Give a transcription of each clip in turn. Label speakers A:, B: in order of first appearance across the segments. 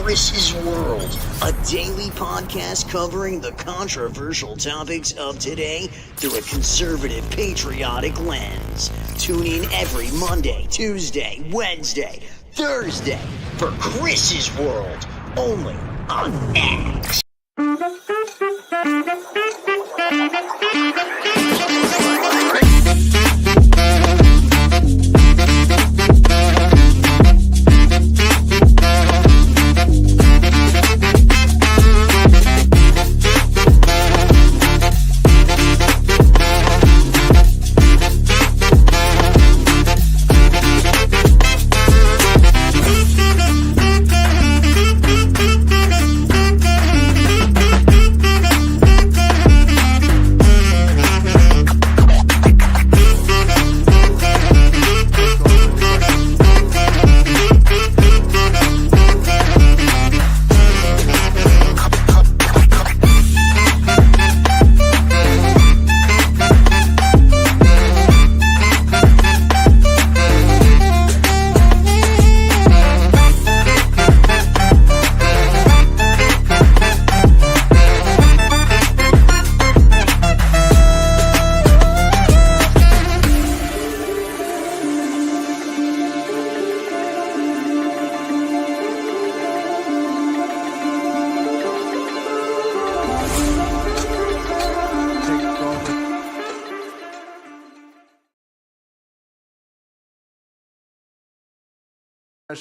A: Chris's World, a daily podcast covering the controversial topics of today through a conservative, patriotic lens. Tune in every Monday, Tuesday, Wednesday, Thursday for Chris's World, only on X.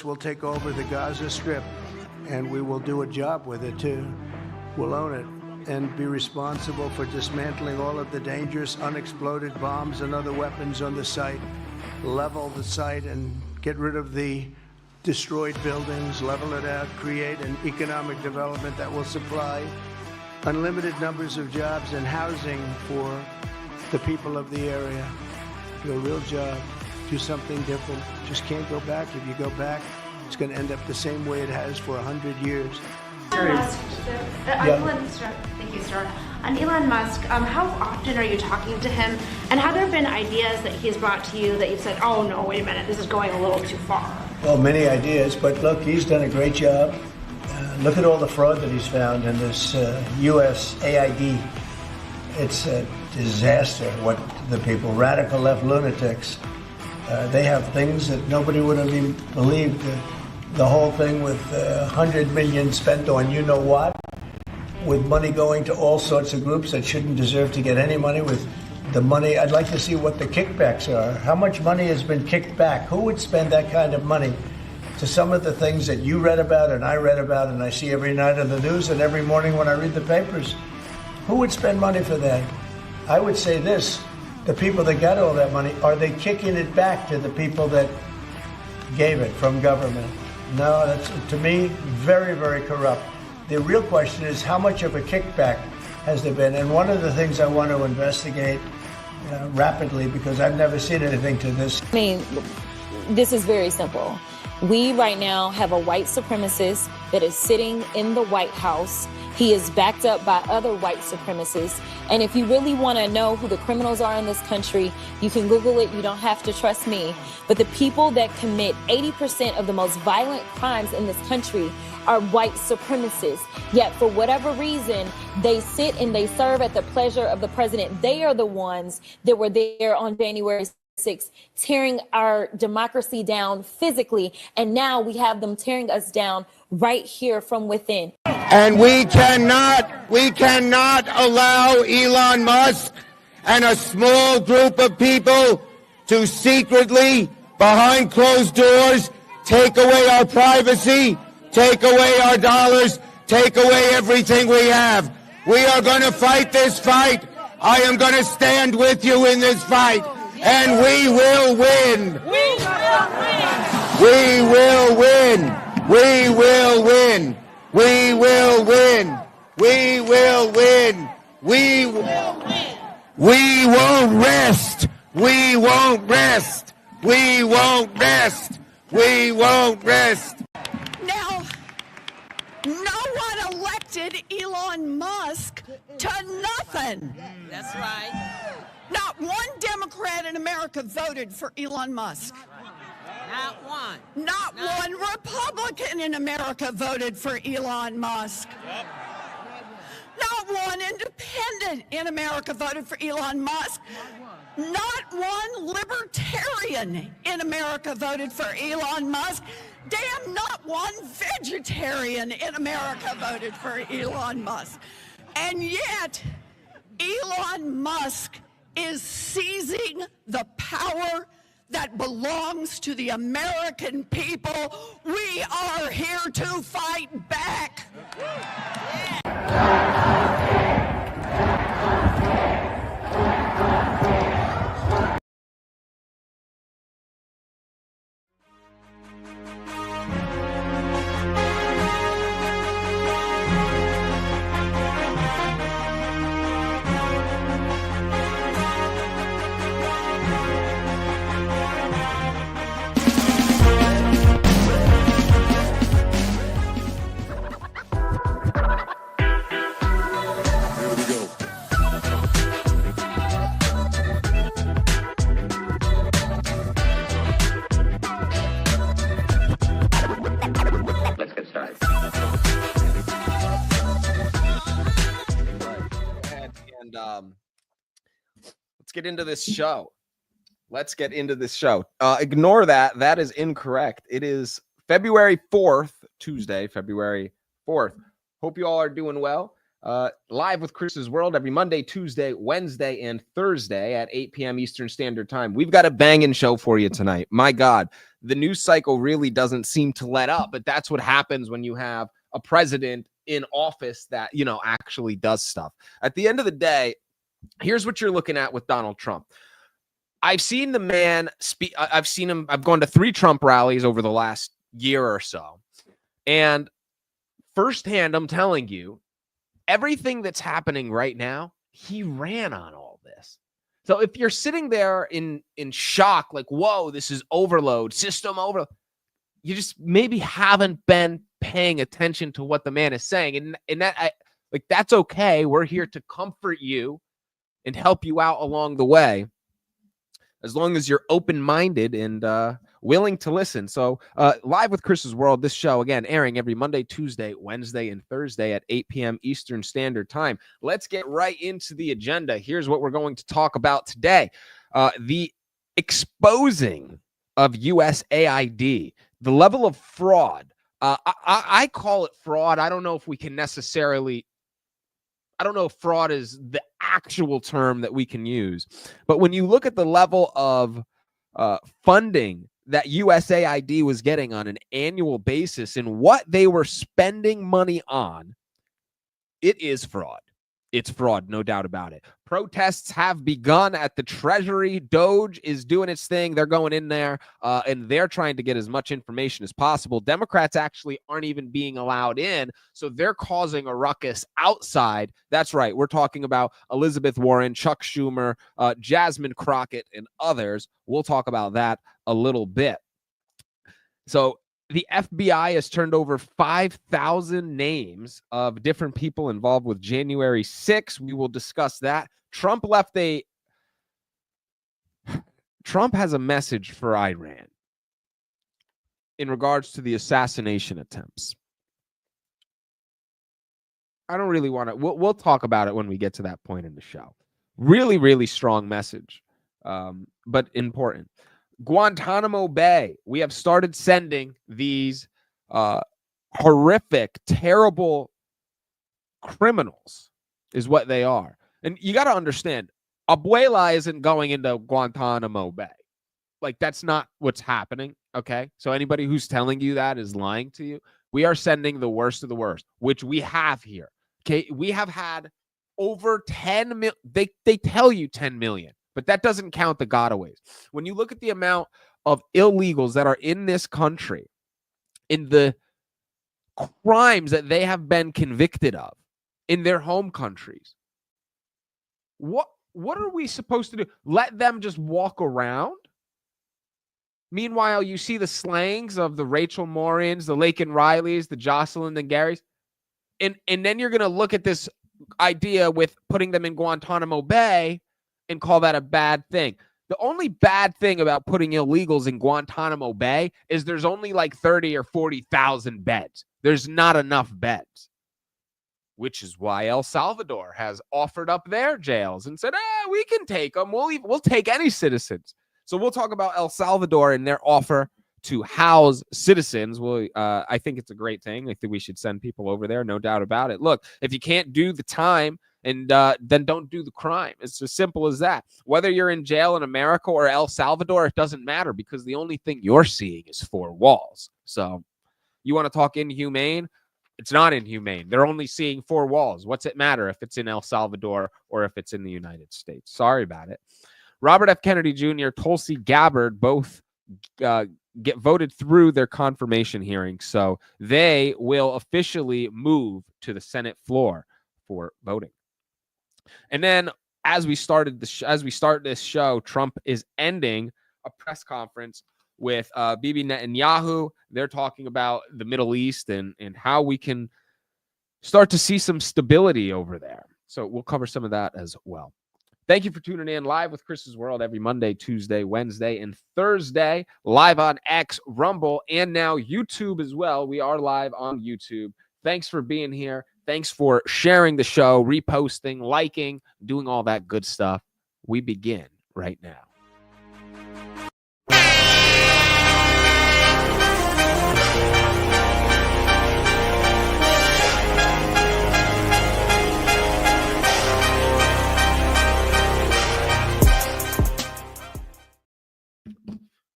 B: We'll take over the Gaza Strip, and we will do a job with it too. We'll own it and be responsible for dismantling all of the dangerous unexploded bombs and other weapons on the site, level the site and get rid of the destroyed buildings, level it out, create an economic development that will supply unlimited numbers of jobs and housing for the people of the area. Do a real job. Do something different. Just can't go back. If you go back, it's going to end up the same way it has for 100 years.
C: Thank you, sir. On Elon Musk, how often are you talking to him? And have there been ideas that he's brought to you that you've said, oh no, wait a minute, this is going a little too far?
B: Well, many ideas, but look, he's done a great job. Look at all the fraud that he's found in this Usaid. It's a disaster what the people, radical left lunatics, they have things that nobody would have even believed. The whole thing with $100 million spent on you know what, with money going to all sorts of groups that shouldn't deserve to get any money. With the money, I'd like to see what the kickbacks are. How much money has been kicked back? Who would spend that kind of money to some of the things that you read about and I read about and I see every night on the news and every morning when I read the papers? Who would spend money for that? I would say this. The people that got all that money, are they kicking it back to the people that gave it from government? No, that's, to me, very, very corrupt. The real question is how much of a kickback has there been? And one of the things I want to investigate rapidly, because I've never seen anything to this.
D: I mean, this is very simple. We right now have a white supremacist that is sitting in the White House. He is backed up by other white supremacists. And if you really want to know who the criminals are in this country, you can Google it. You don't have to trust me. But the people that commit 80% of the most violent crimes in this country are white supremacists. Yet for whatever reason, they sit and they serve at the pleasure of the president. They are the ones that were there on January 6th, tearing our democracy down physically. And now we have them tearing us down right here from within.
E: And we cannot allow Elon Musk and a small group of people to secretly, behind closed doors, take away our privacy, take away our dollars, take away everything we have. We are going to fight this fight. I am going to stand with you in this fight, and we will win. We will win. We will win. We will win. We will win. We will win. We won't rest. We won't rest. We won't rest. We won't rest.
F: Now, no one elected Elon Musk to nothing.
G: That's right.
F: Not one Democrat in America voted for Elon Musk. Not one Republican in America voted for Elon Musk. Not one independent in America voted for Elon Musk. Not one libertarian in America voted for Elon Musk. Damn, not one vegetarian in America voted for Elon Musk. And yet, Elon Musk is seizing the power that belongs to the American people. We are here to fight back.
G: Let's get into this show. Ignore that. That is incorrect. It is February 4th, Tuesday, February 4th. Hope you all are doing well. Live with Chris's World every Monday, Tuesday, Wednesday, and Thursday at 8 p.m. Eastern Standard Time. We've got a banging show for you tonight. My God, the news cycle really doesn't seem to let up, but that's what happens when you have a president in office that, actually does stuff. At the end of the day, here's what you're looking at with Donald Trump. I've seen the man speak. I've seen him. I've gone to 3 Trump rallies over the last year or so. And firsthand, I'm telling you, everything that's happening right now, he ran on all this. So if you're sitting there in shock, like, whoa, this is overload, system overload, you just maybe haven't been paying attention to what the man is saying. And that's okay. We're here to comfort you and help you out along the way, as long as you're open-minded and willing to listen. So Live with Chris's World, this show, again, airing every Monday, Tuesday, Wednesday, and Thursday at 8 p.m. Eastern Standard Time. Let's get right into the agenda. Here's what we're going to talk about today. The exposing of USAID, the level of fraud. I call it fraud. I don't know if we can necessarily... I don't know if fraud is the actual term that we can use, but when you look at the level of funding that USAID was getting on an annual basis and what they were spending money on, it is fraud. It's fraud, no doubt about it. Protests have begun at the Treasury. Doge is doing its thing. They're going in there, and they're trying to get as much information as possible. Democrats actually aren't even being allowed in, so they're causing a ruckus outside. That's right. We're talking about Elizabeth Warren, Chuck Schumer, Jasmine Crockett, and others. We'll talk about that a little bit. So the FBI has turned over 5,000 names of different people involved with January 6th. We will discuss that. Trump has a message for Iran in regards to the assassination attempts. I don't really want to. We'll talk about it when we get to that point in the show. Really, really strong message, but important. Guantanamo Bay. We have started sending these horrific, terrible criminals, is what they are. And you got to understand, Abuela isn't going into Guantanamo Bay. Like, that's not what's happening, okay? So anybody who's telling you that is lying to you. We are sending the worst of the worst, which we have here, okay? We have had over 10 million. They tell you 10 million. But that doesn't count the gotaways. When you look at the amount of illegals that are in this country, in the crimes that they have been convicted of in their home countries, what are we supposed to do? Let them just walk around? Meanwhile, you see the slangs of the Rachel Morans, the Laken Rileys, the Jocelyn and Garys, and then you're going to look at this idea with putting them in Guantanamo Bay and call that a bad thing. The only bad thing about putting illegals in Guantanamo Bay is there's only like 30 or 40,000 beds. There's not enough beds, which is why El Salvador has offered up their jails and said, we can take them. We'll take any citizens. So we'll talk about El Salvador and their offer to house citizens. Well, I think it's a great thing. I think we should send people over there, no doubt about it. Look, if you can't do the time, and then don't do the crime. It's as simple as that. Whether you're in jail in America or El Salvador, it doesn't matter because the only thing you're seeing is four walls. So you want to talk inhumane? It's not inhumane. They're only seeing four walls. What's it matter if it's in El Salvador or if it's in the United States? Sorry about it. Robert F. Kennedy Jr., Tulsi Gabbard, both get voted through their confirmation hearing. So they will officially move to the Senate floor for voting. And then as we start this show, Trump is ending a press conference with Bibi Netanyahu. They're talking about the Middle East and how we can start to see some stability over there. So we'll cover some of that as well. Thank you for tuning in live with Chris's World every Monday, Tuesday, Wednesday, and Thursday, live on X, Rumble, and now YouTube as well. We are live on YouTube. Thanks for being here. Thanks for sharing the show, reposting, liking, doing all that good stuff. We begin right now.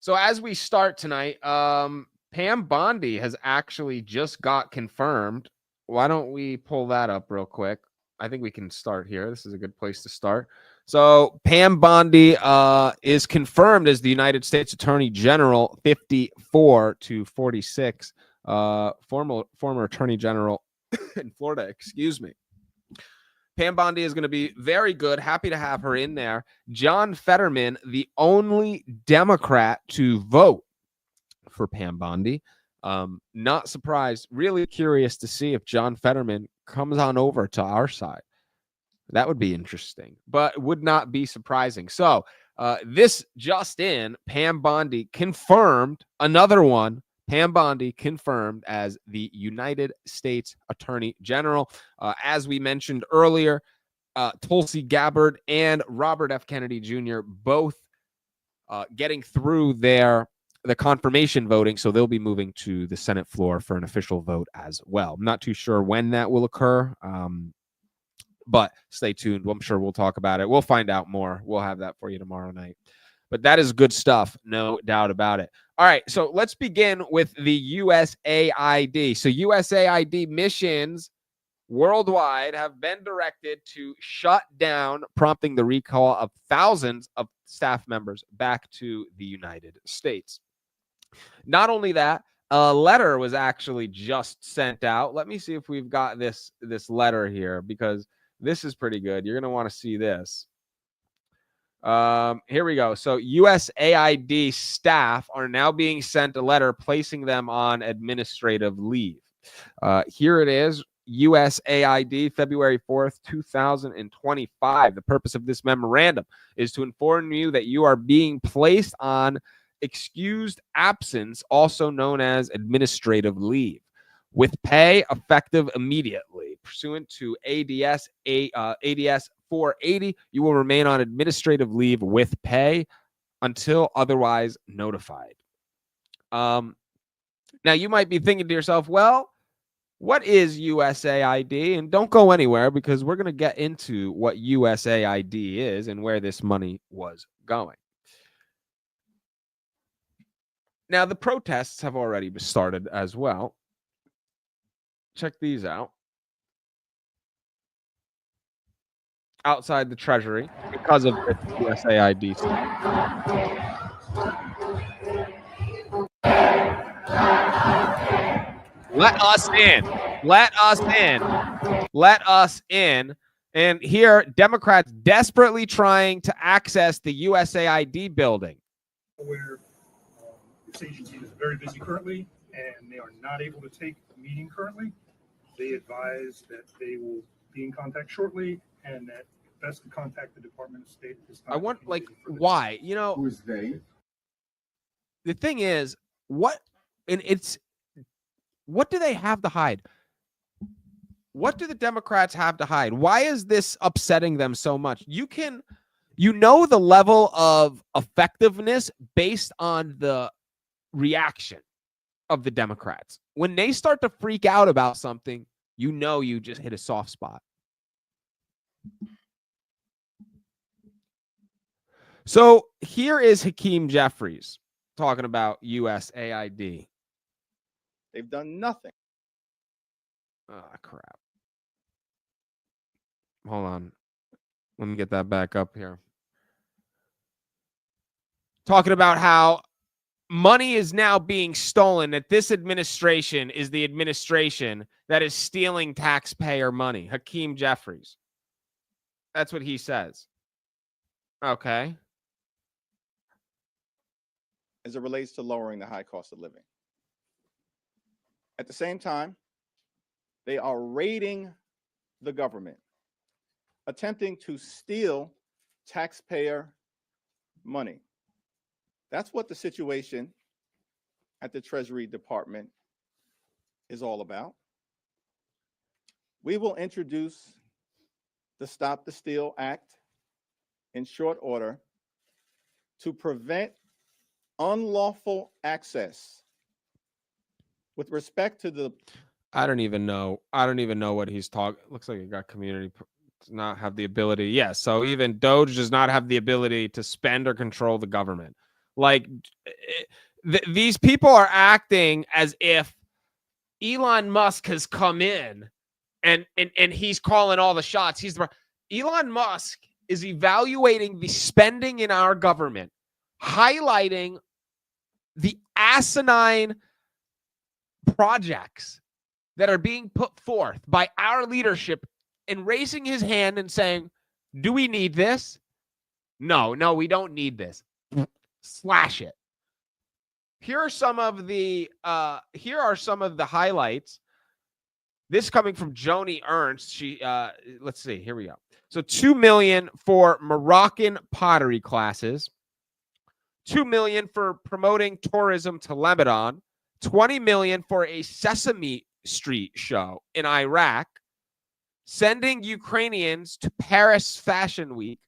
G: So as we start tonight, Pam Bondi has actually just got confirmed. Why don't we pull that up real quick? I think we can start here. This is a good place to start. So Pam Bondi is confirmed as the United States Attorney General, 54 to 46, former Attorney General in Florida. Excuse me. Pam Bondi is going to be very good. Happy to have her in there. John Fetterman, the only Democrat to vote for Pam Bondi. Not surprised, really curious to see if John Fetterman comes on over to our side. That would be interesting, but would not be surprising. So this just in, Pam Bondi confirmed, another one, Pam Bondi confirmed as the United States Attorney General. As we mentioned earlier, Tulsi Gabbard and Robert F. Kennedy Jr. both getting through the confirmation voting, so they'll be moving to the Senate floor for an official vote as well. I'm not too sure when that will occur, but stay tuned. I'm sure we'll talk about it. We'll find out more. We'll have that for you tomorrow night. But that is good stuff, no doubt about it. All right, so let's begin with the USAID. So USAID missions worldwide have been directed to shut down, prompting the recall of thousands of staff members back to the United States. Not only that, a letter was actually just sent out. Let me see if we've got this letter here, because this is pretty good. You're going to want to see this. Here we go. So USAID staff are now being sent a letter placing them on administrative leave. Here it is. USAID, February 4th, 2025. The purpose of this memorandum is to inform you that you are being placed on excused absence, also known as administrative leave, with pay effective immediately. Pursuant to ADS 480, you will remain on administrative leave with pay until otherwise notified. Now, you might be thinking to yourself, well, what is USAID? And don't go anywhere, because we're going to get into what USAID is and where this money was going. Now, the protests have already started as well. Check these out. Outside the Treasury because of the USAID stuff. Let us in. Let us in. Let us in. And here, Democrats desperately trying to access the USAID building.
H: Where this agency is very busy currently, and they are not able to take a meeting currently. They advise that they will be in contact shortly, and that best to contact the Department of State.
G: I want, like, why? You know,
E: Who's they?
G: the thing is, what do they have to hide? What do the Democrats have to hide? Why is this upsetting them so much? You know the level of effectiveness based on the reaction of the Democrats. When they start to freak out about something, you know you just hit a soft spot. So here is Hakeem Jeffries talking about USAID.
I: They've done nothing.
G: Oh, crap. Hold on. Let me get that back up here. Talking about how money is now being stolen, that this administration is the administration that is stealing taxpayer money. Hakeem Jeffries. That's what he says. Okay.
I: As it relates to lowering the high cost of living. At the same time, they are raiding the government, attempting to steal taxpayer money. That's what the situation at the Treasury Department is all about. We will introduce the Stop the Steal Act in short order to prevent unlawful access with respect to the.
G: I don't even know what he's talking. Looks like he got community does not have the ability. Yeah, so even Doge does not have the ability to spend or control the government. Like these people are acting as if Elon Musk has come in and he's calling all the shots. Elon Musk is evaluating the spending in our government, highlighting the asinine projects that are being put forth by our leadership and raising his hand and saying, do we need this? No, we don't need this. Slash it. Here are some of the highlights. This coming from Joni Ernst. She let's see, here we go. So $2 million for Moroccan pottery classes, $2 million for promoting tourism to Lebanon, $20 million for a Sesame Street show in Iraq, sending Ukrainians to Paris Fashion Week,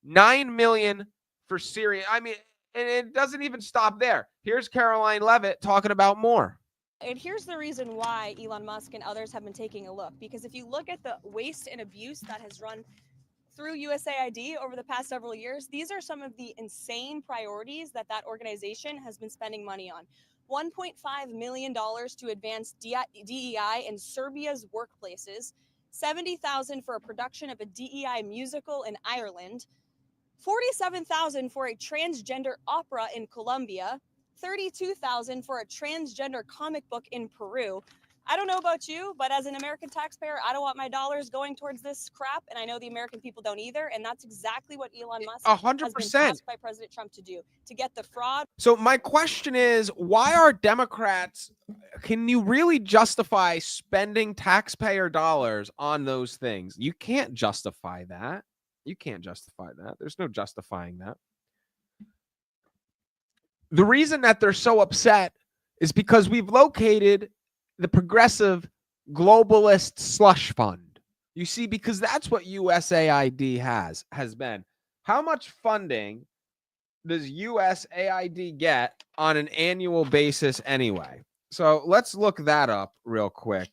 G: $9 million for Syria. I mean, and it doesn't even stop there. Here's Caroline Levitt talking about more.
J: And here's the reason why Elon Musk and others have been taking a look. Because if you look at the waste and abuse that has run through USAID over the past several years, these are some of the insane priorities that organization has been spending money on. $1.5 million to advance DEI in Serbia's workplaces, $70,000 for a production of a DEI musical in Ireland, $47,000 for a transgender opera in Colombia, $32,000 for a transgender comic book in Peru. I don't know about you, but as an American taxpayer, I don't want my dollars going towards this crap, and I know the American people don't either, and that's exactly what Elon Musk
G: 100%.
J: has been tasked by President Trump to do, to get the fraud.
G: So my question is, why are Democrats, can you really justify spending taxpayer dollars on those things? You can't justify that. There's no justifying that. The reason that they're so upset is because we've located the progressive globalist slush fund. You see, because that's what USAID has been. How much funding does USAID get on an annual basis anyway? So let's look that up real quick.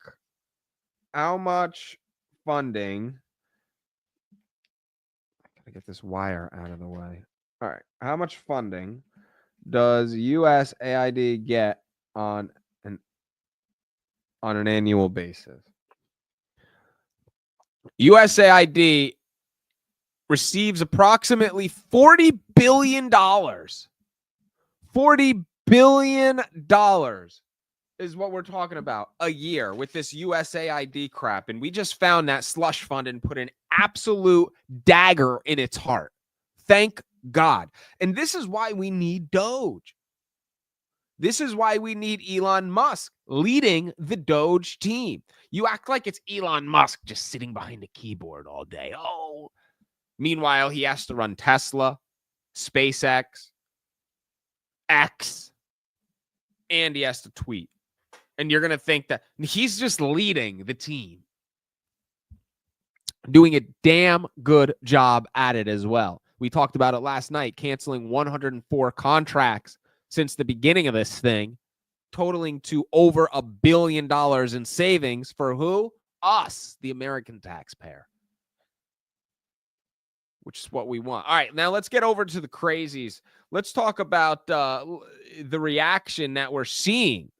G: How much funding? I gotta get this wire out of the way. All right. How much funding does USAID get on an annual basis? USAID receives approximately $40 billion. $40 billion is what we're talking about a year with this USAID crap. And we just found that slush fund and put an absolute dagger in its heart. Thank God. And this is why we need Doge. This is why we need Elon Musk leading the Doge team. You act like it's Elon Musk just sitting behind a keyboard all day. Oh, Meanwhile, he has to run Tesla, SpaceX, X, and he has to tweet. And you're going to think that he's just leading the team, doing a damn good job at it as well. We talked about it last night, canceling 104 contracts since the beginning of this thing, totaling to over $1 billion in savings for who? Us, the American taxpayer, which is what we want. All right, now let's get over to the crazies. Let's talk about the reaction that we're seeing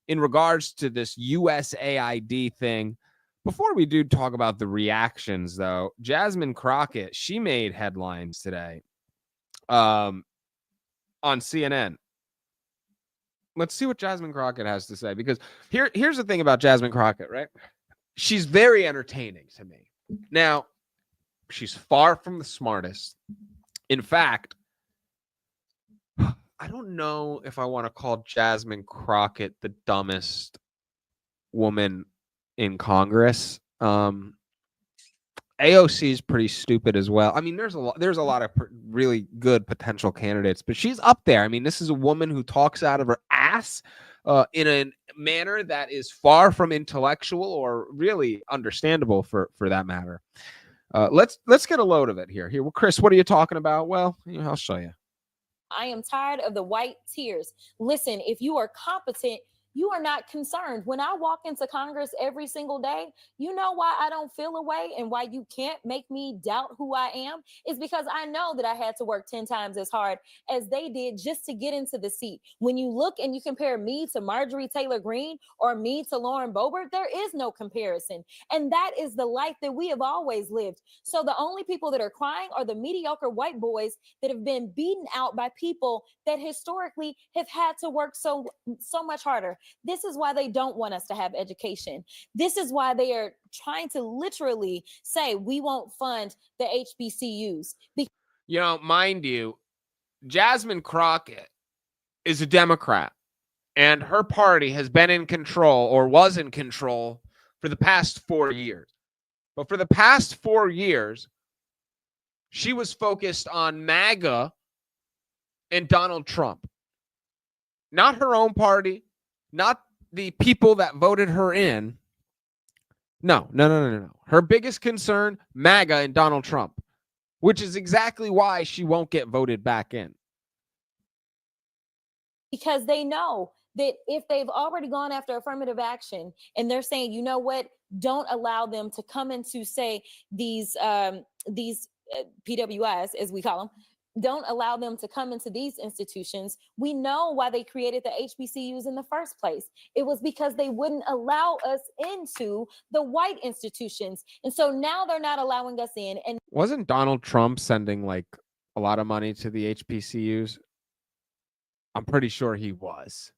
G: in regards to this USAID thing. Before we do talk about the reactions, though, Jasmine Crockett, she made headlines today on CNN. Let's see what Jasmine Crockett has to say, because here's the thing about Jasmine Crockett, right? She's very entertaining to me. Now, she's far from the smartest. In fact, I don't know if I want to call Jasmine Crockett the dumbest woman in Congress. AOC is pretty stupid as well. I mean, there's a lot of really good potential candidates, but she's up there. I mean, this is a woman who talks out of her ass in a manner that is far from intellectual or really understandable for that matter. Let's get a load of it here. Well, Chris, what are you talking about? Well, I'll show you.
D: I am tired of the white tears. Listen, if you are competent, you are not concerned. When I walk into Congress every single day, you know why I don't feel a way and why you can't make me doubt who I am? Is because I know that I had to work 10 times as hard as they did just to get into the seat. When you look and you compare me to Marjorie Taylor Greene or me to Lauren Boebert, there is no comparison. And that is the life that we have always lived. So the only people that are crying are the mediocre white boys that have been beaten out by people that historically have had to work so much harder. This is why they don't want us to have education. This is why they are trying to literally say we won't fund the HBCUs.
G: Mind you, Jasmine Crockett is a Democrat, and her party has been in control or was in control for the past 4 years. But for the past 4 years, she was focused on MAGA and Donald Trump. Not her own party, not the people that voted her in. No. Her biggest concern, MAGA and Donald Trump, which is exactly why she won't get voted back in.
D: Because they know that if they've already gone after affirmative action and they're saying, you know what, don't allow them to come into, say, these PWIs, as we call them, don't allow them to come into these institutions. We know why they created the HBCUs in the first place. It was because they wouldn't allow us into the white institutions. And so now they're not allowing us in. And
G: wasn't Donald Trump sending like a lot of money to the HBCUs? I'm pretty sure he was.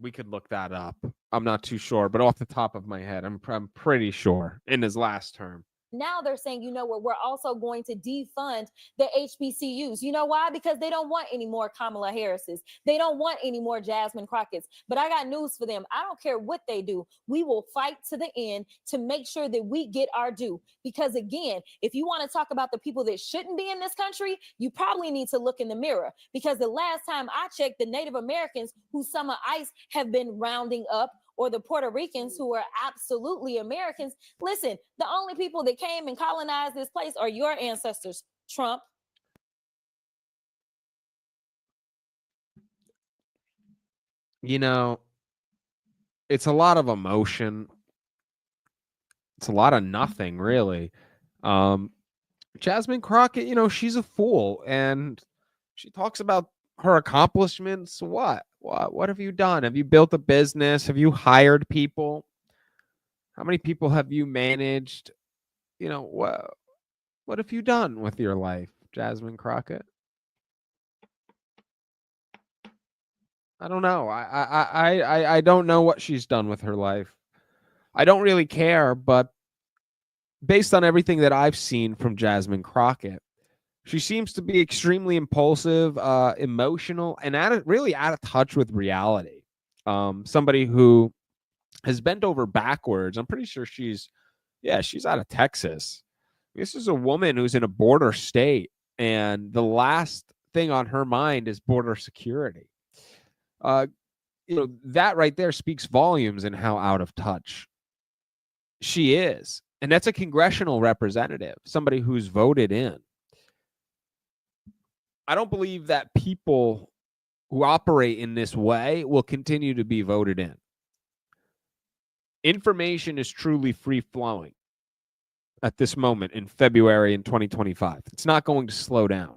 G: We could look that up. I'm not too sure, but off the top of my head, I'm pretty sure in his last term.
D: Now they're saying, you know what, we're also going to defund the HBCUs. You know why? Because they don't want any more Kamala Harrises. They don't want any more Jasmine Crockett's. But I got news for them. I don't care what they do. We will fight to the end to make sure that we get our due. Because again, if you want to talk about the people that shouldn't be in this country, you probably need to look in the mirror. Because the last time I checked, the Native Americans who some of ICE have been rounding up, or the Puerto Ricans who are absolutely Americans. Listen, the only people that came and colonized this place are your ancestors, Trump.
G: It's a lot of emotion. It's a lot of nothing, really. Jasmine Crockett, she's a fool, and she talks about her accomplishments. What have you done? Have you built a business? Have you hired people? How many people have you managed? What have you done with your life, Jasmine Crockett? I don't know. I don't know what she's done with her life. I don't really care, but based on everything that I've seen from Jasmine Crockett, she seems to be extremely impulsive, emotional, and really out of touch with reality. Somebody who has bent over backwards. I'm pretty sure she's out of Texas. This is a woman who's in a border state, and the last thing on her mind is border security. That right there speaks volumes in how out of touch she is. And that's a congressional representative, somebody who's voted in. I don't believe that people who operate in this way will continue to be voted in. Information is truly free-flowing at this moment in February in 2025. It's not going to slow down.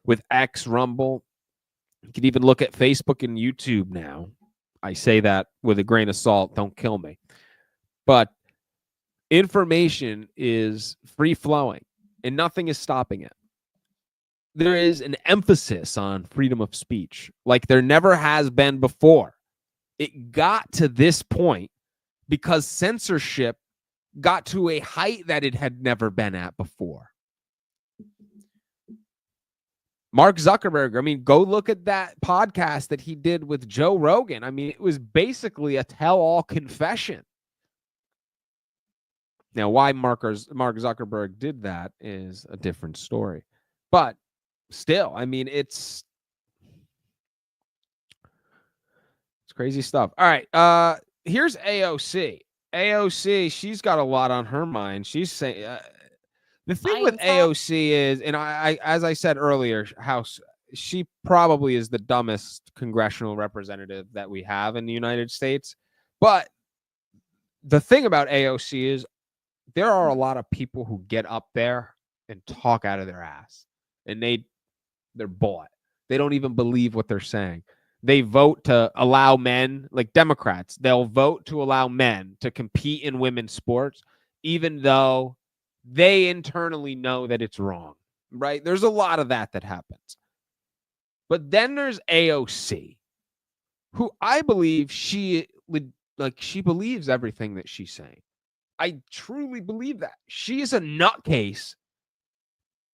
G: With X, Rumble, you can even look at Facebook and YouTube now. I say that with a grain of salt. Don't kill me. But information is free-flowing, and nothing is stopping it. There is an emphasis on freedom of speech like there never has been before. It got to this point because censorship got to a height that it had never been at before. Mark Zuckerberg, I mean, go look at that podcast that he did with Joe Rogan. I mean, it was basically a tell-all confession. Now, why Mark Zuckerberg did that is a different story. But still, I mean, it's crazy stuff. All right, here's AOC. AOC, she's got a lot on her mind. She's saying the thing with AOC is, and I as I said earlier, how she probably is the dumbest congressional representative that we have in the United States. But the thing about AOC is there are a lot of people who get up there and talk out of their ass, and they're bought. They don't even believe what they're saying. They vote to allow men, like Democrats, they'll vote to allow men to compete in women's sports, even though they internally know that it's wrong, right? There's a lot of that happens. But then there's AOC, who I believe she believes everything that she's saying. I truly believe that. She is a nutcase,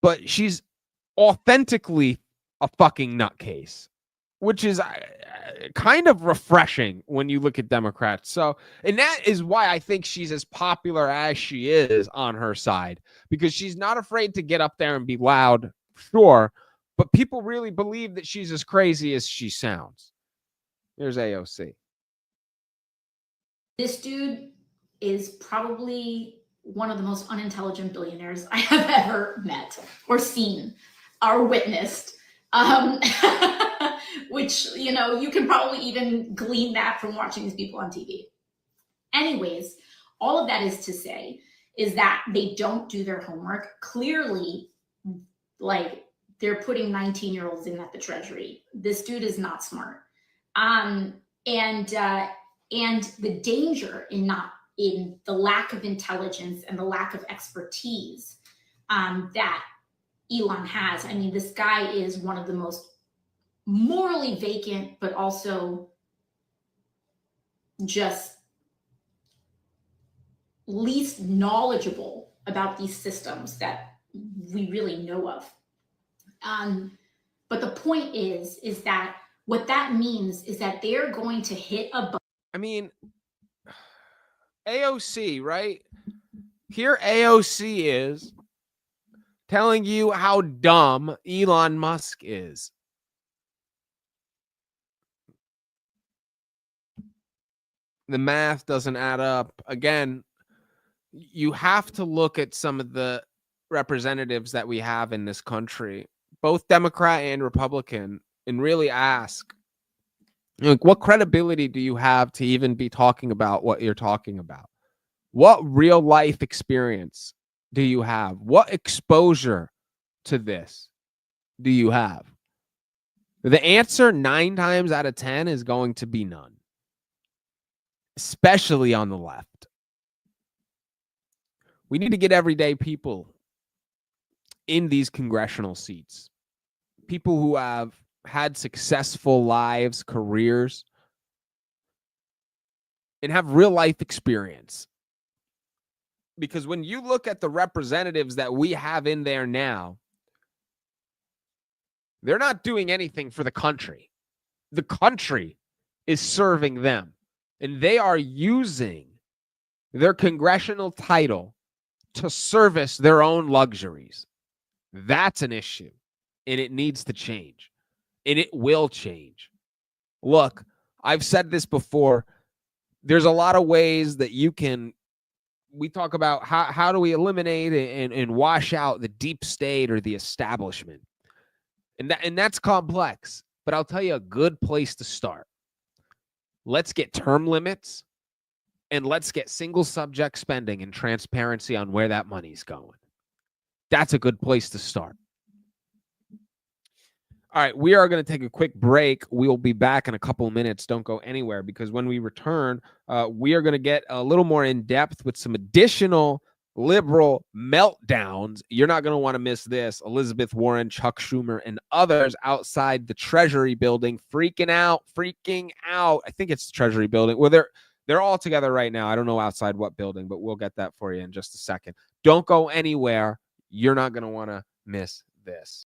G: but she's authentically a fucking nutcase, which is kind of refreshing when you look at Democrats. So, and that is why I think she's as popular as she is on her side, because she's not afraid to get up there and be loud, sure, but people really believe that she's as crazy as she sounds. Here's AOC.
K: This dude is probably one of the most unintelligent billionaires I have ever met or seen or witnessed. Which, you can probably even glean that from watching these people on TV. Anyways, all of that is to say is that they don't do their homework. Clearly, like, they're putting 19-year-olds in at the Treasury. This dude is not smart. And the danger in the lack of intelligence and the lack of expertise that Elon has. I mean, this guy is one of the most morally vacant, but also just least knowledgeable about these systems that we really know of. But the point is that what that means is that they're going to hit a button.
G: I mean, AOC, right? Here AOC is telling you how dumb Elon Musk is. The math doesn't add up. Again, you have to look at some of the representatives that we have in this country, both Democrat and Republican, and really ask, what credibility do you have to even be talking about what you're talking about? What real life experience do you have? What exposure to this do you have? The answer 9 times out of 10 is going to be none, especially on the left. We need to get everyday people in these congressional seats. People who have had successful lives, careers, and have real life experience. Because when you look at the representatives that we have in there now, they're not doing anything for the country. The country is serving them. And they are using their congressional title to service their own luxuries. That's an issue, and it needs to change, and it will change. Look, I've said this before. There's a lot of ways that we talk about how do we eliminate and wash out the deep state or the establishment. And that's complex, but I'll tell you a good place to start. Let's get term limits, and let's get single subject spending and transparency on where that money's going. That's a good place to start. All right, we are going to take a quick break. We will be back in a couple of minutes. Don't go anywhere, because when we return, we are going to get a little more in depth with some additional liberal meltdowns. You're not going to want to miss this. Elizabeth Warren, Chuck Schumer, and others outside the Treasury building freaking out. I think it's the Treasury building. Well, they're all together right now. I don't know outside what building, but we'll get that for you in just a second. Don't go anywhere. You're not going to want to miss this.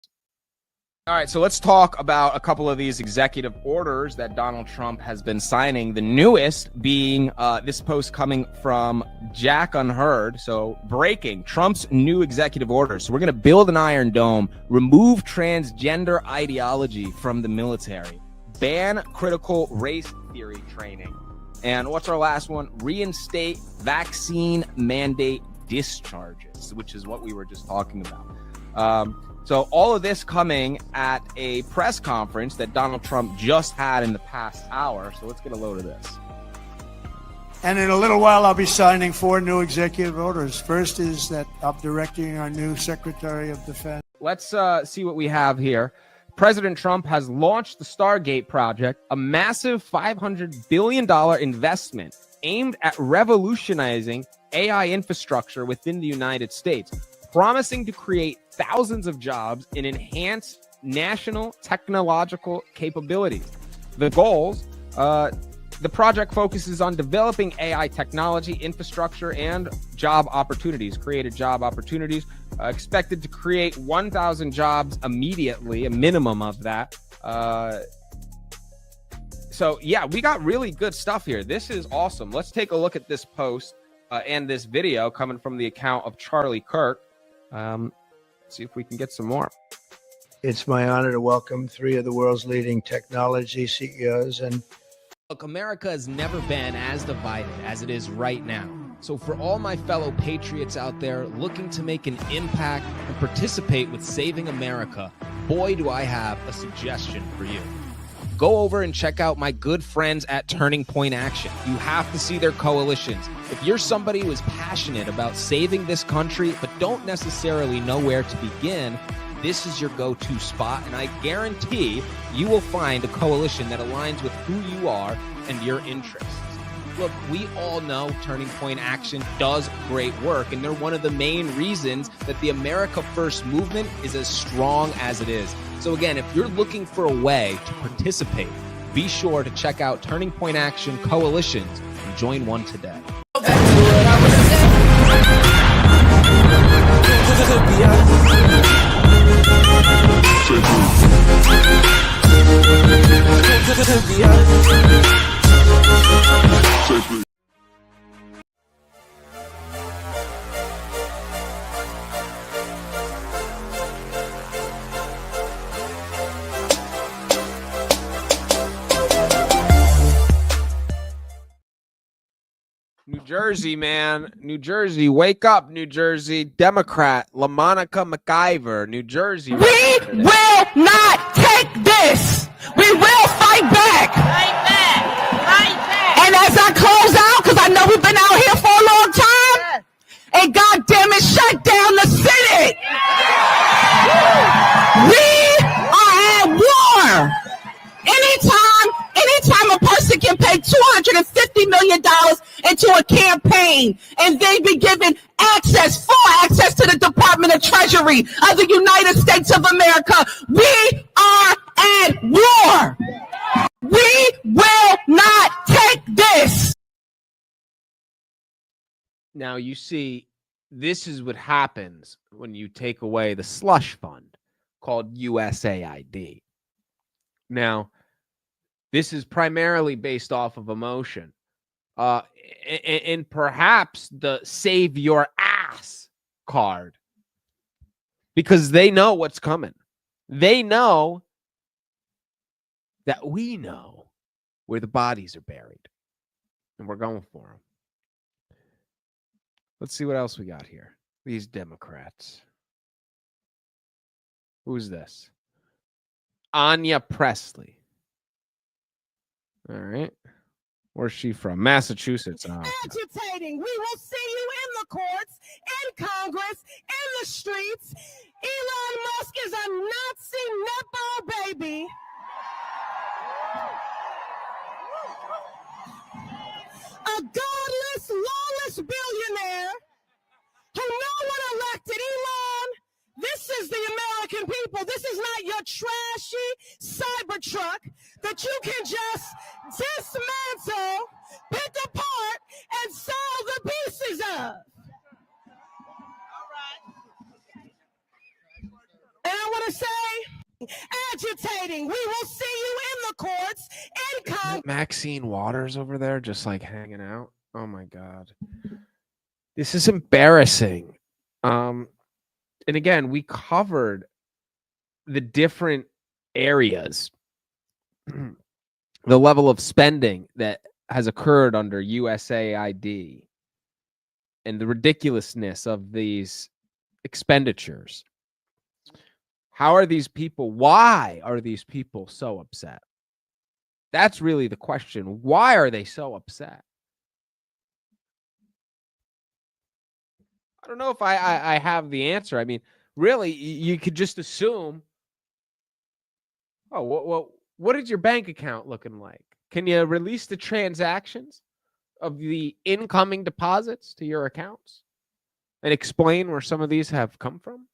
G: All right, so let's talk about a couple of these executive orders that Donald Trump has been signing. The newest being this post coming from Jack Unheard. So breaking Trump's new executive orders. So we're going to build an Iron Dome, remove transgender ideology from the military, ban critical race theory training. And what's our last one? Reinstate vaccine mandate discharges, which is what we were just talking about. So all of this coming at a press conference that Donald Trump just had in the past hour. So let's get a load of this.
L: And in a little while, I'll be signing 4 new executive orders. First is that I'm directing our new Secretary of Defense.
G: Let's see what we have here. President Trump has launched the Stargate project, a massive $500 billion investment aimed at revolutionizing AI infrastructure within the United States, promising to create thousands of jobs and enhance national technological capabilities. The goals, the project focuses on developing AI technology, infrastructure, and job opportunities, created job opportunities, expected to create 1,000 jobs immediately, a minimum of that. So yeah, we got really good stuff here. This is awesome. Let's take a look at this post and this video coming from the account of Charlie Kirk. See if we can get some more.
B: It's my honor to welcome 3 of the world's leading technology CEOs. And
G: look, America has never been as divided as it is right now. So for all my fellow patriots out there looking to make an impact and participate with saving America, boy, do I have a suggestion for you. Go over and check out my good friends at Turning Point Action. You have to see their coalitions. If you're somebody who is passionate about saving this country but don't necessarily know where to begin, this is your go-to spot, and I guarantee you will find a coalition that aligns with who you are and your interests. Look, we all know Turning Point Action does great work, and they're one of the main reasons that the America First movement is as strong as it is. So again, if you're looking for a way to participate, be sure to check out Turning Point Action coalitions and join one today. New Jersey, man. New Jersey. Wake up, New Jersey. Democrat, LaMonica McIver, New Jersey.
F: We will not take this. We will fight back. Fight back. Fight back. And as I close out, because I know we've been out here for a long time, and goddamn it, shut down the Senate. We are at war. Anytime a person can pay $250 million into a campaign and they be given full access to the Department of Treasury of the United States of America, we are at war. We will not take this.
G: Now, you see, this is what happens when you take away the slush fund called USAID. Now, this is primarily based off of emotion. And perhaps the save your ass card because they know what's coming. They know that we know where the bodies are buried, and we're going for them. Let's see what else we got here. These Democrats. Who's this? Anya Presley. All right. Where's she from? Massachusetts. Oh.
M: Agitating. We will see you in the courts, in Congress, in the streets. Elon Musk is a Nazi netball baby. A godless, lawless billionaire who no one elected. Elon, this is the American people. This is not your trashy Cybertruck that you can just dismantle, pick apart, and sell the pieces of. All right. And I want to say, agitating. We will see you in the courts, in Congress.
G: Maxine Waters over there just like hanging out. Oh my God. This is embarrassing. And again, we covered the different areas, the level of spending that has occurred under USAID and the ridiculousness of these expenditures. How are these people? Why are these people so upset? That's really the question. Why are they so upset? I don't know if I have the answer. I mean, really, you could just assume, oh, what is your bank account looking like? Can you release the transactions of the incoming deposits to your accounts and explain where some of these have come from?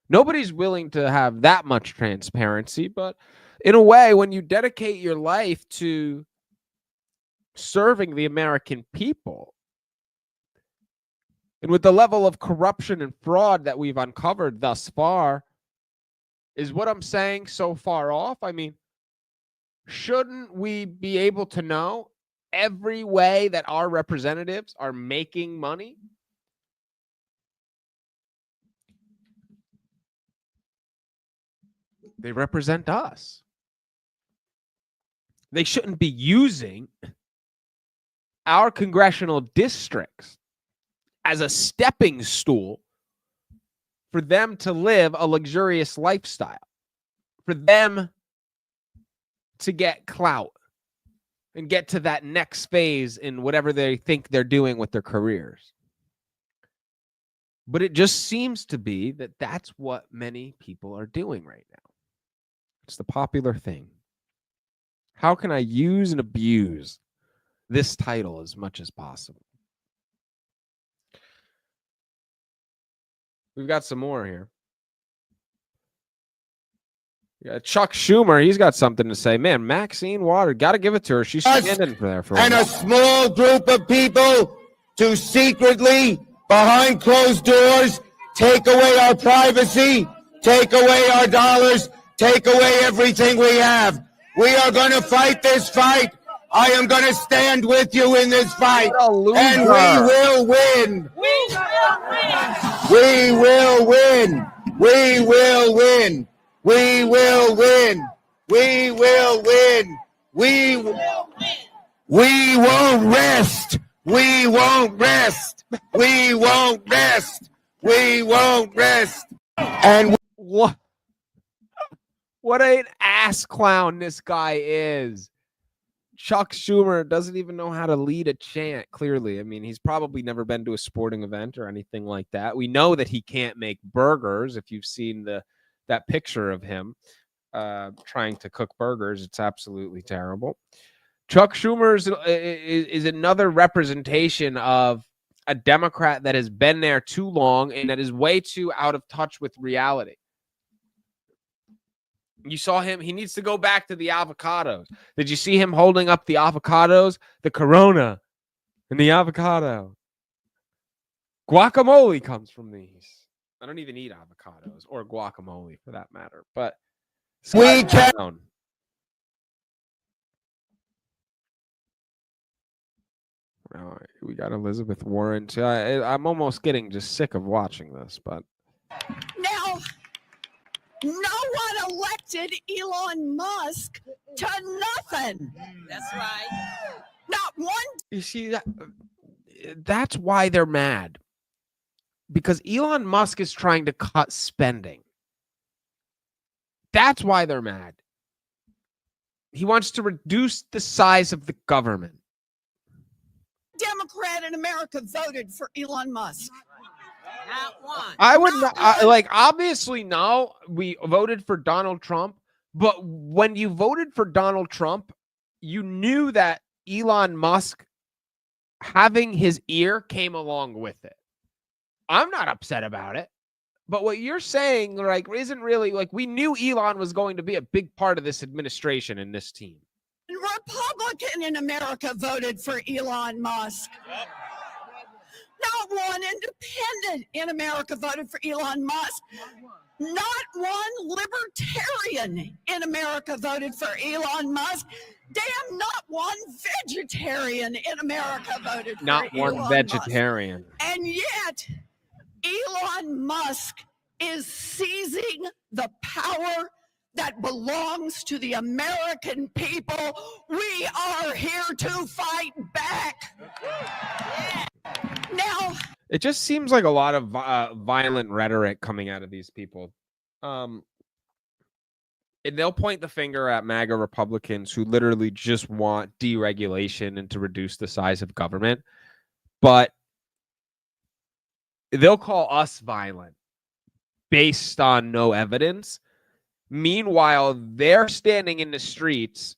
G: Nobody's willing to have that much transparency, but in a way, when you dedicate your life to serving the American people, and with the level of corruption and fraud that we've uncovered thus far, is what I'm saying so far off? I mean, shouldn't we be able to know every way that our representatives are making money? They represent us. They shouldn't be using our congressional districts as a stepping stool for them to live a luxurious lifestyle, for them to get clout and get to that next phase in whatever they think they're doing with their careers. But it just seems to be that that's what many people are doing right now. It's the popular thing. How can I use and abuse this title as much as possible? We've got some more here. Yeah, Chuck Schumer, he's got something to say. Man, Maxine Waters, got to give it to her. She's standing there for
E: and a small group of people to secretly, behind closed doors, take away our privacy, take away our dollars, take away everything we have. We are going to fight this fight. I am going to stand with you in this fight. And we will win. We will win. We will win. We will win. We will win. We won't rest. We won't rest. We won't rest. We won't rest. And
G: what an ass clown this guy is. Chuck Schumer doesn't even know how to lead a chant, clearly. I mean, he's probably never been to a sporting event or anything like that. We know that he can't make burgers. If you've seen that picture of him trying to cook burgers, it's absolutely terrible. Chuck Schumer is another representation of a Democrat that has been there too long and that is way too out of touch with reality. You saw him. He needs to go back to the avocados. Did you see him holding up the avocados? The Corona and the avocado. Guacamole comes from these. I don't even eat avocados or guacamole for that matter. But
E: we can.
G: All We got Elizabeth Warren too. I'm almost getting just sick of watching this, but
F: Now, no one elected Elon Musk to nothing. That's right. Not one.
G: you see that's why they're mad. Because Elon Musk is trying to cut spending. That's why they're mad. He wants to reduce the size of the government.
F: Democrat in America voted for Elon Musk. Not one.
G: I would not, obviously, no, we voted for Donald Trump. But when you voted for Donald Trump, you knew that Elon Musk having his ear came along with it. I'm not upset about it. But what you're saying, like, isn't really, like, we knew Elon was going to be a big part of this administration and this team.
F: Republican in America voted for Elon Musk. Not one independent in America voted for Elon Musk. Not one libertarian in America voted for Elon Musk. Damn, not one vegetarian in America voted for
G: Not one
F: Elon
G: vegetarian.
F: Musk. And yet, Elon Musk is seizing the power that belongs to the American people. We are here to fight back. Now,
G: it just seems like a lot of violent rhetoric coming out of these people. And they'll point the finger at MAGA Republicans who literally just want deregulation and to reduce the size of government. But they'll call us violent based on no evidence. Meanwhile, they're standing in the streets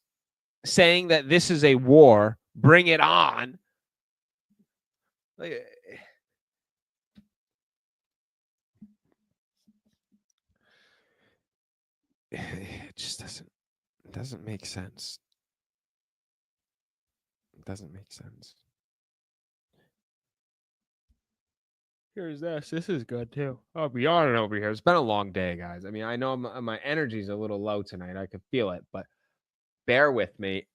G: saying that this is a war, bring it on. Like, it just doesn't make sense. It doesn't make sense. Here's this. This is good too. Oh, we are over here. It's been a long day, guys. I mean, I know my energy's a little low tonight. I could feel it, but bear with me.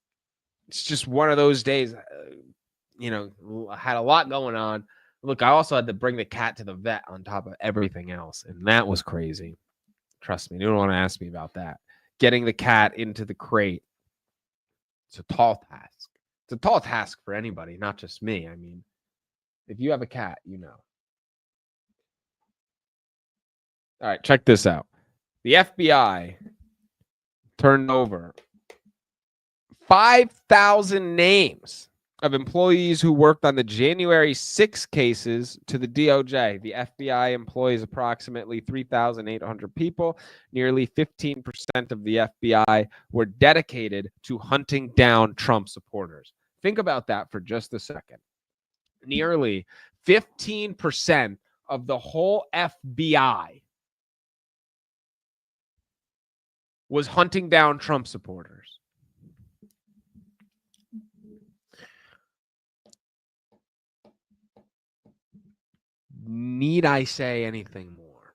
G: It's just one of those days. I had a lot going on. Look, I also had to bring the cat to the vet on top of everything else, and that was crazy. Trust me, you don't want to ask me about that. Getting the cat into the crate. It's a tall task. It's a tall task for anybody, not just me. I mean, if you have a cat, you know. All right, check this out. The FBI turned over 5,000 names of employees who worked on the January 6 cases to the DOJ. The FBI employs approximately 3,800 people. Nearly 15% of the FBI were dedicated to hunting down Trump supporters. Think about that for just a second. Nearly 15% of the whole FBI was hunting down Trump supporters. Need I say anything more?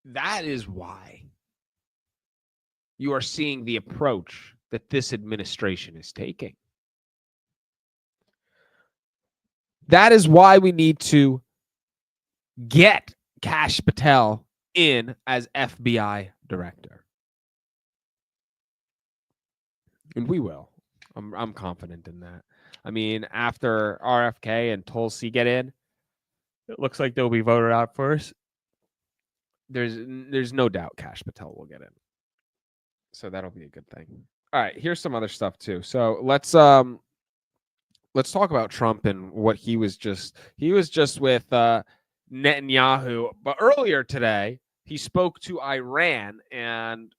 G: That is why you are seeing the approach that this administration is taking. That is why we need to get Kash Patel in as FBI director. And we will. I'm confident in that. I mean, after RFK and Tulsi get in, it looks like they'll be voted out first. There's no doubt Kash Patel will get in. So that'll be a good thing. All right, here's some other stuff too. So let's talk about Trump and what he was just with Netanyahu. But earlier today, he spoke to Iran and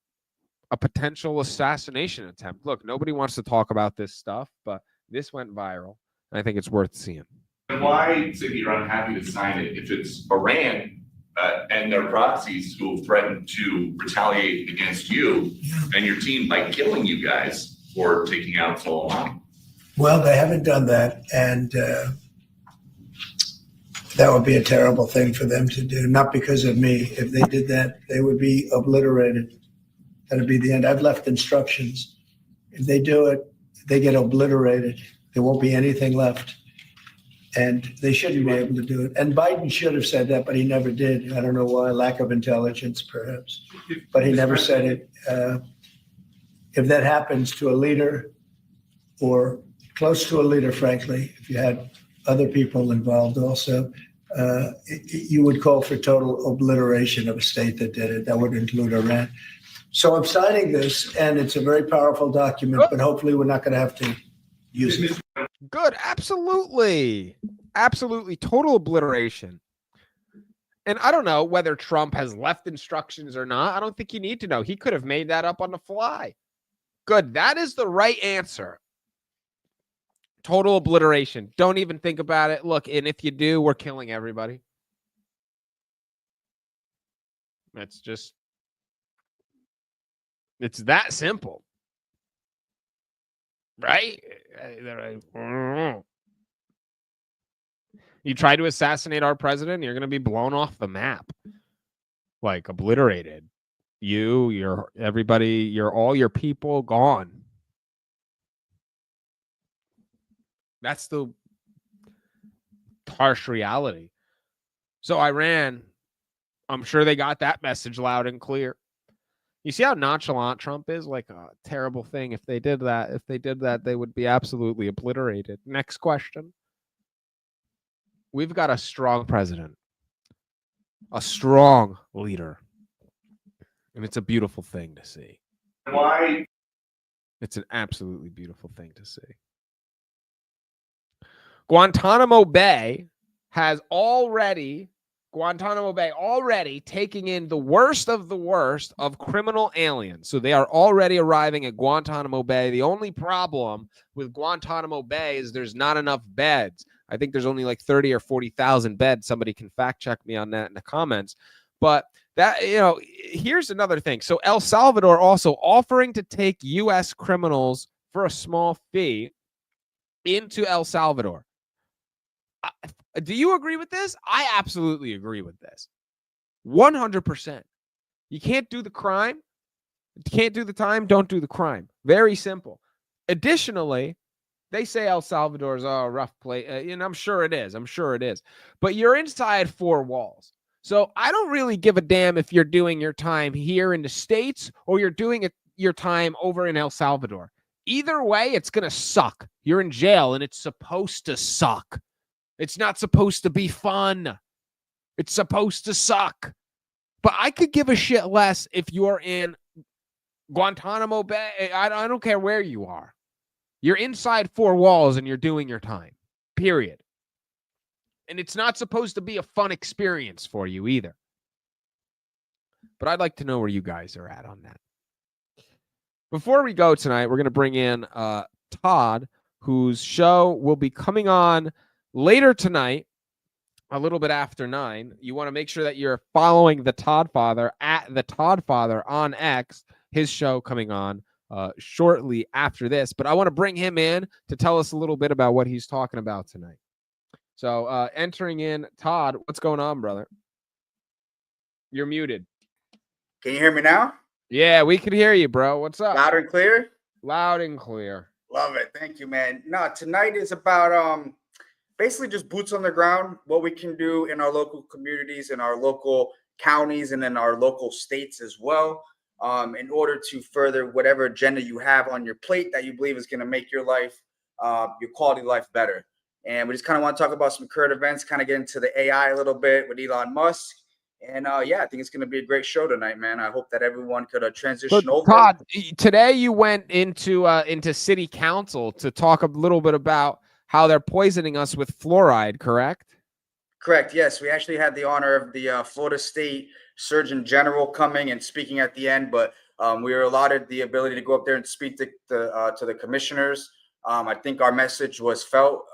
G: a potential assassination attempt. Look, nobody wants to talk about this stuff, but this went viral. And I think it's worth seeing.
N: Why say that you're unhappy to sign it if it's Iran and their proxies who have threatened to retaliate against you and your team by killing you guys for taking out Soleimani?
B: Well, they haven't done that, and that would be a terrible thing for them to do, not because of me. If they did that, they would be obliterated. That would be the end. I've left instructions. If they do it, they get obliterated. There won't be anything left. And they shouldn't be able to do it. And Biden should have said that, but he never did. I don't know why, lack of intelligence, perhaps. But he never said it. If that happens to a leader or close to a leader, frankly, if you had other people involved also, you would call for total obliteration of a state that did it. That would include Iran. So I'm signing this, and it's a very powerful document, but hopefully we're not going to have to use it.
G: Good. Absolutely. Absolutely. Total obliteration. And I don't know whether Trump has left instructions or not. I don't think you need to know. He could have made that up on the fly. Good. That is the right answer. Total obliteration. Don't even think about it. Look, and if you do, we're killing everybody. It's that simple. Right? You try to assassinate our president, you're going to be blown off the map. Like obliterated. You're everybody, all your people gone. That's the harsh reality. So Iran, I'm sure they got that message loud and clear. You see how nonchalant Trump is? Like a terrible thing. If they did that, they would be absolutely obliterated. Next question. We've got a strong president, a strong leader. And it's a beautiful thing to see.
N: Why?
G: It's an absolutely beautiful thing to see. Guantanamo Bay already taking in the worst of criminal aliens. So they are already arriving at Guantanamo Bay. The only problem with Guantanamo Bay is there's not enough beds. I think there's only like 30 or 40,000 beds. Somebody can fact check me on that in the comments. But that, here's another thing. So El Salvador also offering to take U.S. criminals for a small fee into El Salvador. Do you agree with this? I absolutely agree with this. 100%. You can't do the crime. You can't do the time. Don't do the crime. Very simple. Additionally, they say El Salvador is a rough place. And I'm sure it is. But you're inside four walls. So I don't really give a damn if you're doing your time here in the States or you're doing your time over in El Salvador. Either way, it's going to suck. You're in jail and it's supposed to suck. It's not supposed to be fun. It's supposed to suck. But I could give a shit less if you're in Guantanamo Bay. I don't care where you are. You're inside four walls and you're doing your time. Period. And it's not supposed to be a fun experience for you either. But I'd like to know where you guys are at on that. Before we go tonight, we're going to bring in Todd, whose show will be coming on later tonight, a little bit after 9. You want to make sure that you're following the Todd Father at the Todd Father on X. His show coming on shortly after this. But I want to bring him in to tell us a little bit about what he's talking about tonight. So entering in, Todd, what's going on, brother? You're muted.
O: Can you hear me now?
G: Yeah, we can hear you, bro. What's up?
O: Loud and clear?
G: Loud and clear.
O: Love it. Thank you, man. No, tonight is about basically just boots on the ground, what we can do in our local communities, in our local counties, and in our local states as well, in order to further whatever agenda you have on your plate that you believe is going to make your life, your quality of life better. And we just kind of want to talk about some current events, kind of get into the AI a little bit with Elon Musk. And yeah, I think it's going to be a great show tonight, man. I hope that everyone could transition over.
G: Todd, today you went into city council to talk a little bit about how they're poisoning us with fluoride, correct?
O: Correct. Yes, we actually had the honor of the Florida State Surgeon General coming and speaking at the end, but we were allotted the ability to go up there and speak to the commissioners. I think our message was felt.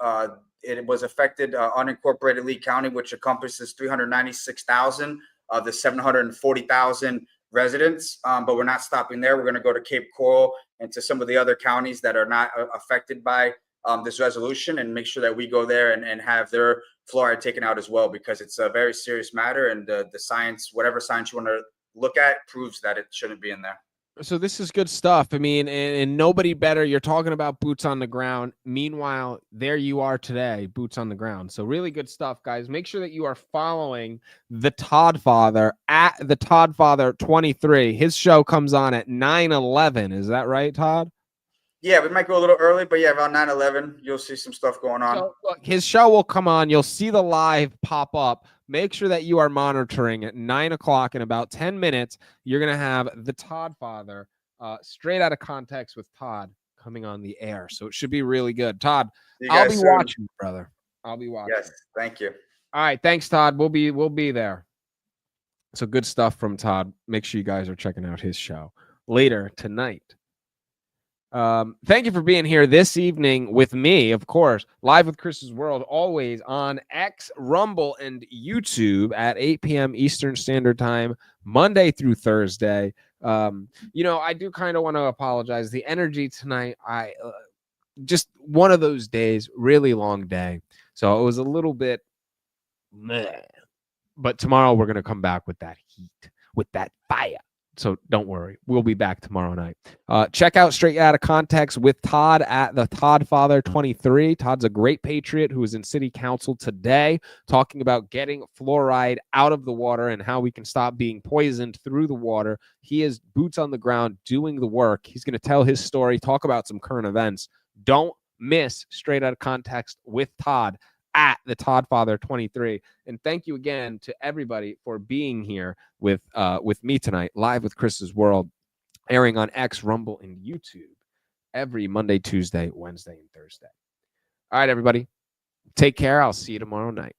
O: It was affected unincorporated Lee County, which encompasses 396,000 of the 740,000 residents. But we're not stopping there. We're going to go to Cape Coral and to some of the other counties that are not affected by this resolution and make sure that we go there and have their fluoride taken out as well, because it's a very serious matter. And the science, whatever science you want to look at, proves that it shouldn't be in there.
G: So this is good stuff. I mean, and nobody better. You're talking about boots on the ground. Meanwhile, there you are today, boots on the ground. So really good stuff, guys. Make sure that you are following the Todd Father at the Todd Father 23. His show comes on at 9:11. Is that right, Todd?
O: Yeah, we might go a little early, but yeah, around 9/11, you'll see some stuff going on.
G: So look, his show will come on. You'll see the live pop up. Make sure that you are monitoring at 9 o'clock. In about 10 minutes, you're going to have the Todd Father, straight out of context with Todd, coming on the air. So it should be really good. Todd, I'll be watching, brother. I'll be watching.
O: Yes, thank you.
G: All right, thanks, Todd. We'll be there. So good stuff from Todd. Make sure you guys are checking out his show later tonight. Thank you for being here this evening with me, of course, live with Chris's World, always on X, Rumble, and YouTube at 8 p.m. Eastern Standard Time, Monday through Thursday. I do kind of want to apologize. The energy tonight, just one of those days, really long day. So it was a little bit meh. But tomorrow we're going to come back with that heat, with that fire. So don't worry. We'll be back tomorrow night. Check out Straight Out of Context with Todd at the Todd Father 23. Todd's a great patriot who is in city council today talking about getting fluoride out of the water and how we can stop being poisoned through the water. He is boots on the ground doing the work. He's going to tell his story, talk about some current events. Don't miss Straight Out of Context with Todd at the Todd Father 23. And thank you again to everybody for being here with me tonight, live with Chris's World, airing on X, Rumble, and YouTube every Monday, Tuesday, Wednesday, and Thursday. All right, everybody. Take care. I'll see you tomorrow night.